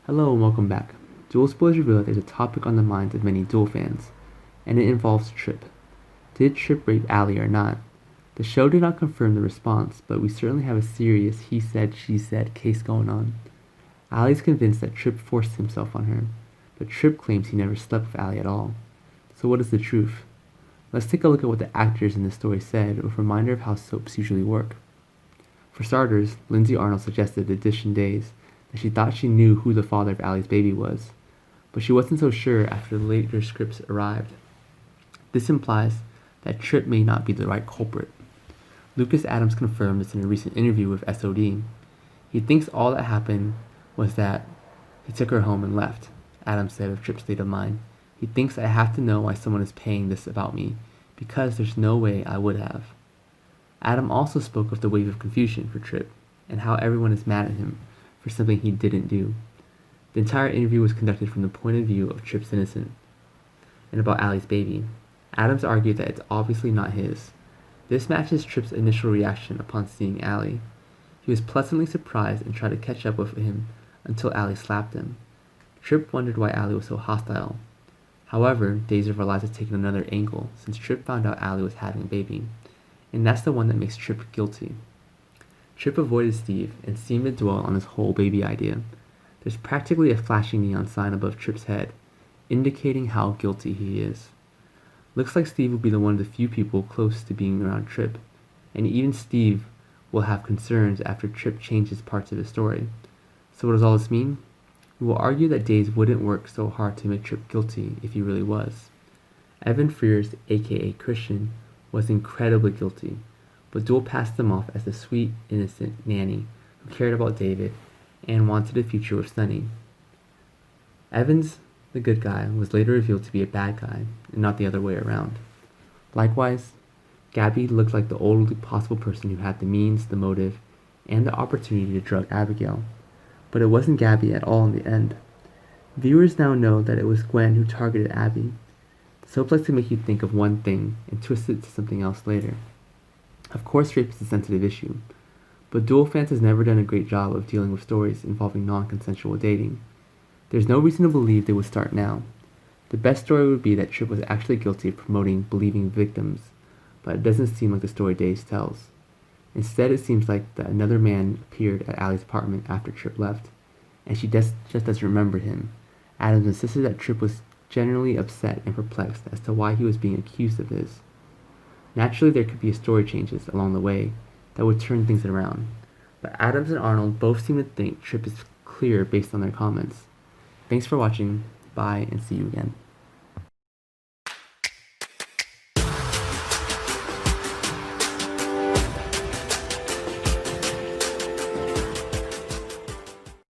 Hello and welcome back. Duel spoilers reveal that there's a topic on the minds of many Duel fans, and it involves Tripp. Did Tripp rape Allie or not? The show did not confirm the response, but we certainly have a serious he said, she said case going on. Allie's convinced that Tripp forced himself on her, but Tripp claims he never slept with Allie at all. So what is the truth? Let's take a look at what the actors in the story said with a reminder of how soaps usually work. For starters, Lindsay Arnold suggested the Edition Days that she thought she knew who the father of Allie's baby was, but she wasn't so sure after the later scripts arrived. This implies that Tripp may not be the right culprit. Lucas Adams confirmed this in a recent interview with SOD. He thinks all that happened was that he took her home and left, Adams said of Tripp's state of mind. He thinks I have to know why someone is paying this about me, because there's no way I would have. Adam also spoke of the wave of confusion for Tripp, and how everyone is mad at him for something he didn't do. The entire interview was conducted from the point of view of Tripp's innocent, and about Allie's baby. Adams argued that it's obviously not his. This matches Tripp's initial reaction upon seeing Allie. He was pleasantly surprised and tried to catch up with him until Allie slapped him. Tripp wondered why Allie was so hostile. However, Days of Our Lives has taken another angle since Tripp found out Allie was having a baby, and that's the one that makes Tripp guilty. Tripp avoided Steve and seemed to dwell on this whole baby idea. There's practically a flashing neon sign above Tripp's head, indicating how guilty he is. Looks like Steve will be the one of the few people close to being around Tripp, and even Steve will have concerns after Tripp changes parts of his story. So what does all this mean? We will argue that Days wouldn't work so hard to make Tripp guilty if he really was. Evan Frears, aka Christian, was incredibly guilty, but Duel passed him off as the sweet, innocent nanny who cared about David and wanted a future with Sunny. Evans, the good guy, was later revealed to be a bad guy, and not the other way around. Likewise, Gabby looked like the only possible person who had the means, the motive, and the opportunity to drug Abigail. But it wasn't Gabby at all in the end. Viewers now know that it was Gwen who targeted Abby. Soap likes to make you think of one thing and twist it to something else later. Of course, rape is a sensitive issue, but Duel fans has never done a great job of dealing with stories involving non-consensual dating. There's no reason to believe they would start now. The best story would be that Tripp was actually guilty of promoting believing victims, but it doesn't seem like the story Days tells. Instead, it seems like that another man appeared at Allie's apartment after Tripp left, and she just doesn't remember him. Adams insisted that Tripp was generally upset and perplexed as to why he was being accused of this. Naturally, there could be story changes along the way that would turn things around, but Adams and Arnold both seem to think Tripp is clear based on their comments. Thanks for watching, bye, and see you again.